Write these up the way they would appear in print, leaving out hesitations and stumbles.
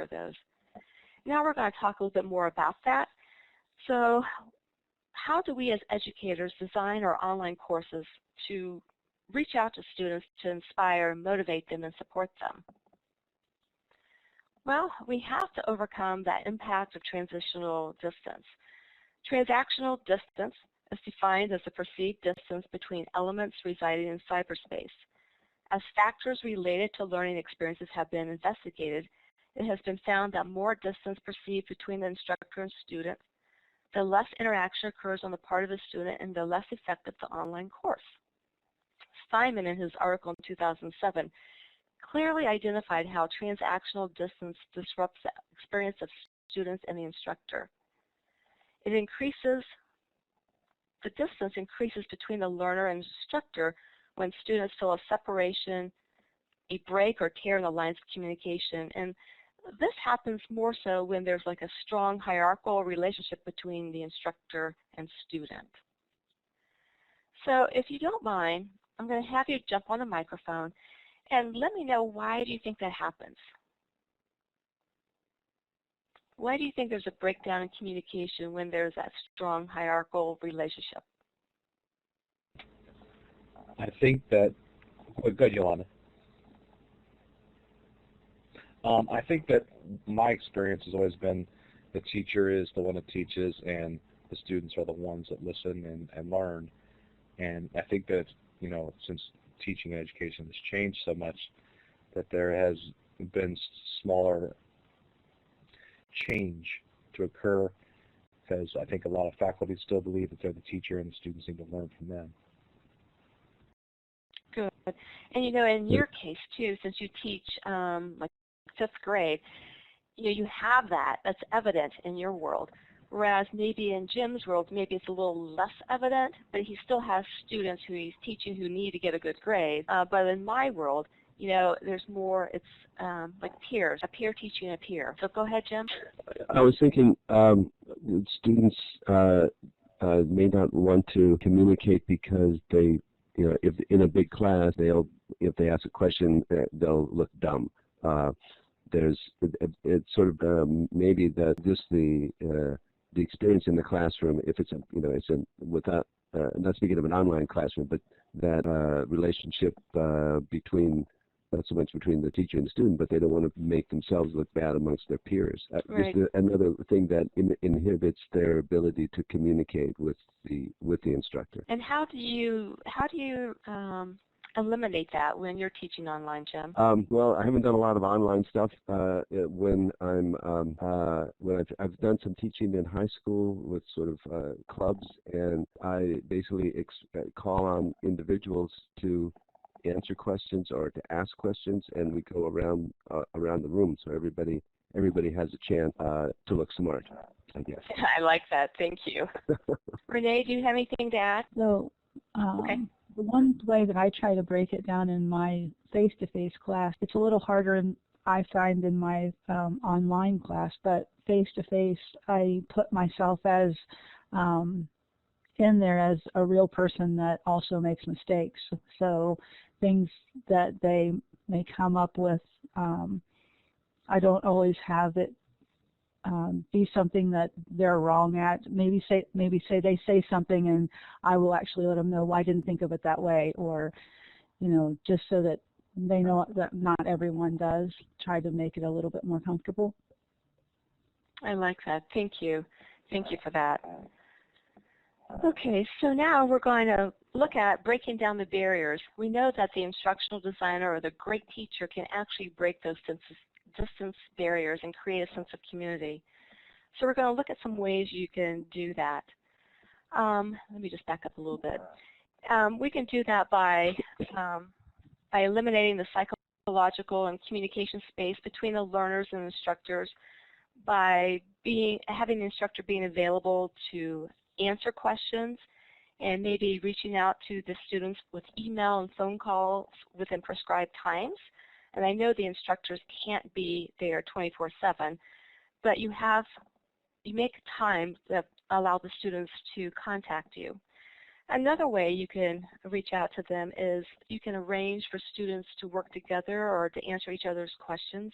for those. Now we're going to talk a little bit more about that. So how do we as educators design our online courses to reach out to students to inspire, motivate them, and support them? Well, we have to overcome that impact of transitional distance. Transactional distance is defined as the perceived distance between elements residing in cyberspace. As factors related to learning experiences have been investigated, it has been found that more distance perceived between the instructor and student, the less interaction occurs on the part of the student and the less effective the online course. Simon, in his article in 2007, clearly identified how transactional distance disrupts the experience of students and the instructor. The distance increases between the learner and instructor when students feel a separation, a break or tear in the lines of communication. And this happens more so when there's like a strong hierarchical relationship between the instructor and student. So if you don't mind, I'm going to have you jump on the microphone and let me know, why do you think that happens? Why do you think there's a breakdown in communication when there's that strong hierarchical relationship? I think that, well, good, Yolanda. I think that my experience has always been the teacher is the one that teaches and the students are the ones that listen and learn. And I think that, you know, since teaching and education has changed so much, that there has been smaller change to occur, because I think a lot of faculty still believe that they're the teacher and the students need to learn from them. Good. And you know, in your case too, since you teach like 5th grade, you know, you have that's evident in your world. Whereas maybe in Jim's world, maybe it's a little less evident, but he still has students who he's teaching who need to get a good grade. But in my world, you know, there's more, it's like peers, a peer teaching a peer. So go ahead, Jim. I was thinking students may not want to communicate because they, you know, if in a big class, if they ask a question, they'll look dumb. It's sort of maybe that just the experience in the classroom, if it's without not speaking of an online classroom, but that relationship between, not so much between the teacher and the student, but they don't want to make themselves look bad amongst their peers. Right. Just another thing that inhibits their ability to communicate with the instructor. And how do you eliminate that when you're teaching online, Jim? Well, I haven't done a lot of online stuff. When I've done some teaching in high school with sort of clubs, and I basically call on individuals to answer questions or to ask questions, and we go around the room, so everybody has a chance to look smart, I guess. I like that. Thank you. Renee, do you have anything to add? So, okay. The one way that I try to break it down in my face-to-face class, it's a little harder, I find, in my online class, but face-to-face, I put myself as in there as a real person that also makes mistakes. So things that they may come up with, I don't always have it be something that they're wrong at. Maybe they say something and I will actually let them know, well, I didn't think of it that way, or, you know, just so that they know that not everyone does. Try to make it a little bit more comfortable. I like that. Thank you. Thank you for that. Okay, so now we're going to look at breaking down the barriers. We know that the instructional designer or the great teacher can actually break those distance barriers and create a sense of community. So we're going to look at some ways you can do that. Let me just back up a little bit. We can do that by eliminating the psychological and communication space between the learners and instructors, by having the instructor being available to answer questions, and maybe reaching out to the students with email and phone calls within prescribed times. And I know the instructors can't be there 24/7, but you make time that allow the students to contact you. Another way you can reach out to them is you can arrange for students to work together or to answer each other's questions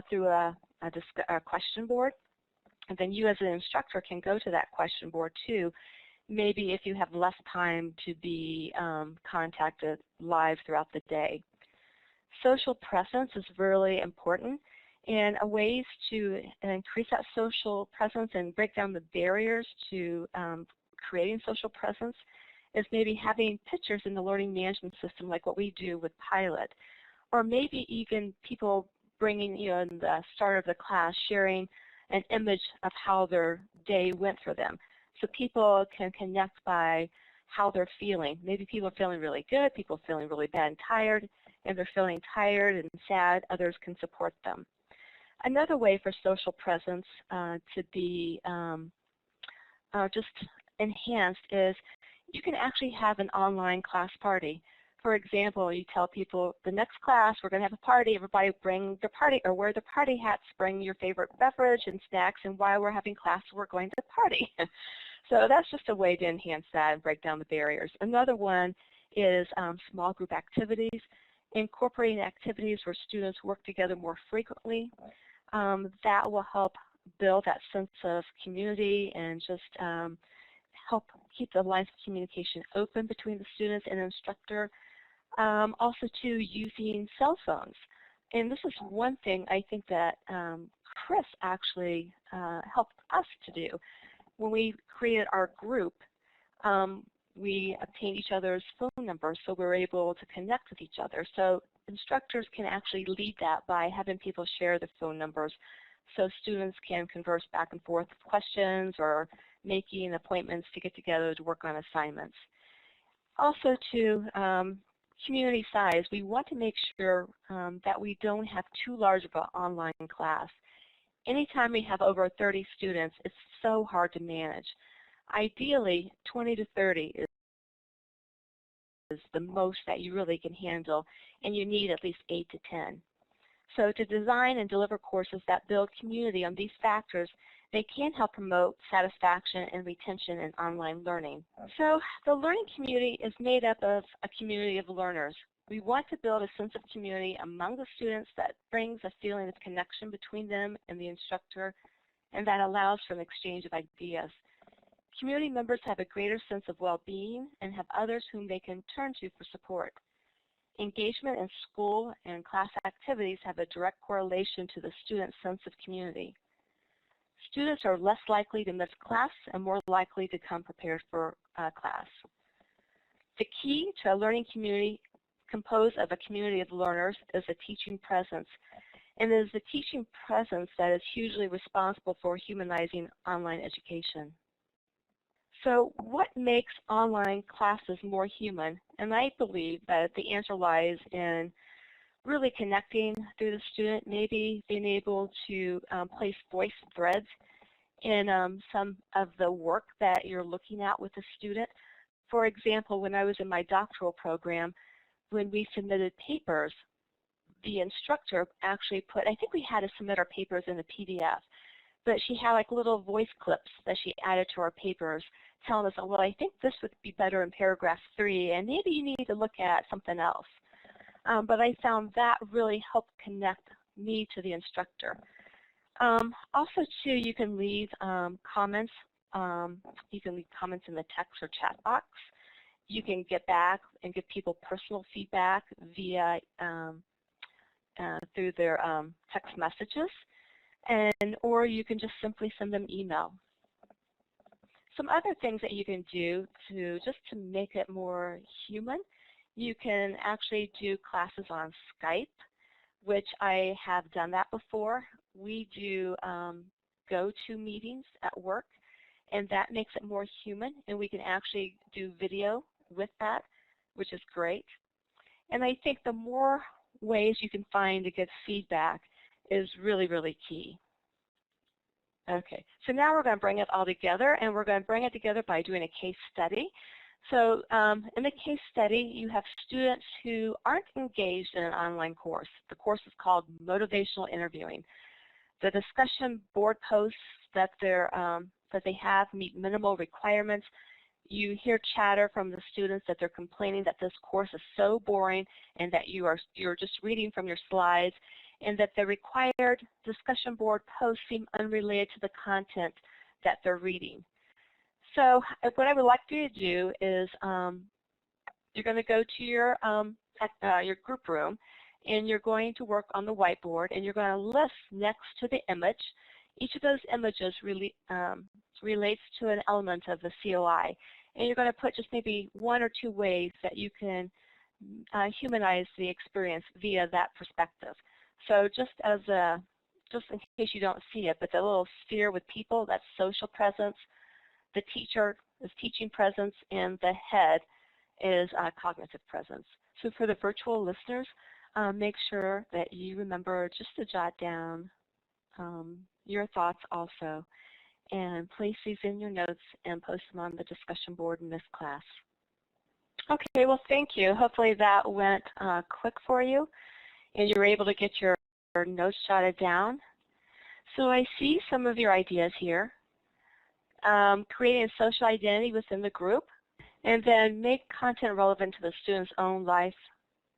through a a question board, and then you as an instructor can go to that question board too, maybe if you have less time to be contacted live throughout the day. Social presence is really important, and ways to increase that social presence and break down the barriers to creating social presence is maybe having pictures in the learning management system like what we do with Pilot, or maybe even people bringing, in the start of the class, sharing an image of how their day went for them. So people can connect by how they're feeling. Maybe people are feeling really good, people are feeling really bad and tired, and they're feeling tired and sad, others can support them. Another way for social presence to be just enhanced is you can actually have an online class party. For example, you tell people, the next class, we're going to have a party. Everybody bring their party, or wear their party hats, bring your favorite beverage and snacks, and while we're having class, we're going to party. So that's just a way to enhance that and break down the barriers. Another one is small group activities, incorporating activities where students work together more frequently. That will help build that sense of community and just help keep the lines of communication open between the students and the instructor. Also, too, using cell phones. And this is one thing I think that Chris actually helped us to do. When we created our group, we obtained each other's phone numbers, so we were able to connect with each other. So instructors can actually lead that by having people share their phone numbers so students can converse back and forth with questions or making appointments to get together to work on assignments. Also, to community size, we want to make sure that we don't have too large of an online class. Anytime we have over 30 students, it's so hard to manage. Ideally, 20 to 30 is the most that you really can handle, and you need at least 8 to 10. So to design and deliver courses that build community on these factors, they can help promote satisfaction and retention in online learning. So the learning community is made up of a community of learners. We want to build a sense of community among the students that brings a feeling of connection between them and the instructor, and that allows for an exchange of ideas. Community members have a greater sense of well-being and have others whom they can turn to for support. Engagement in school and class activities have a direct correlation to the student's sense of community. Students are less likely to miss class and more likely to come prepared for class. The key to a learning community composed of a community of learners is a teaching presence. And it is the teaching presence that is hugely responsible for humanizing online education. So what makes online classes more human? And I believe that the answer lies in really connecting through the student, maybe being able to place voice threads in some of the work that you're looking at with the student. For example, when I was in my doctoral program, when we submitted papers, the instructor actually put, I think we had to submit our papers in a PDF, but she had like little voice clips that she added to our papers telling us, oh, well, I think this would be better in paragraph 3, and maybe you need to look at something else. But I found that really helped connect me to the instructor. Also, too, you can leave comments. You can leave comments in the text or chat box. You can get back and give people personal feedback via through their text messages, or you can just simply send them email. Some other things that you can do just to make it more human, you can actually do classes on Skype, which I have done that before. We do go-to meetings at work, and that makes it more human, and we can actually do video with that, which is great. And I think the more ways you can find to get feedback is really, really key. Okay, so now we're going to bring it all together, and we're going to bring it together by doing a case study. So in the case study, you have students who aren't engaged in an online course. The course is called Motivational Interviewing. The discussion board posts that they have meet minimal requirements. You hear chatter from the students that they're complaining that this course is so boring and that you're just reading from your slides, and that the required discussion board posts seem unrelated to the content that they're reading. So what I would like for you to do is you're going to go to your group room, and you're going to work on the whiteboard, and you're going to list next to the image. Each of those images relates to an element of the COI, and you're going to put just maybe 1 or 2 ways that you can humanize the experience via that perspective. So just in case you don't see it, but the little sphere with people, that's social presence. The teacher is teaching presence, and the head is cognitive presence. So for the virtual listeners, make sure that you remember just to jot down your thoughts also, and place these in your notes and post them on the discussion board in this class. Okay, well, thank you. Hopefully that went quick for you, and you were able to get your notes jotted down. So I see some of your ideas here. Creating a social identity within the group, and then make content relevant to the student's own life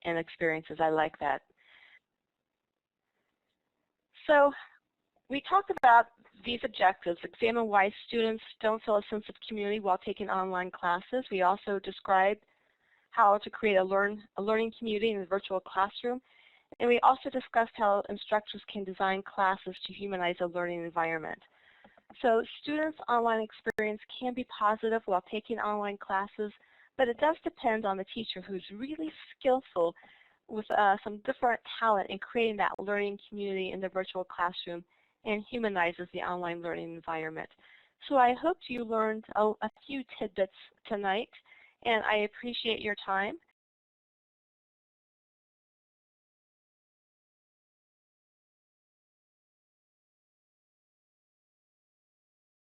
and experiences. I like that. So we talked about these objectives. Examine why students don't feel a sense of community while taking online classes. We also described how to create a learning community in the virtual classroom. And we also discussed how instructors can design classes to humanize a learning environment. So students' online experience can be positive while taking online classes, but it does depend on the teacher who's really skillful with some different talent in creating that learning community in the virtual classroom and humanizes the online learning environment. So I hope you learned a few tidbits tonight, and I appreciate your time.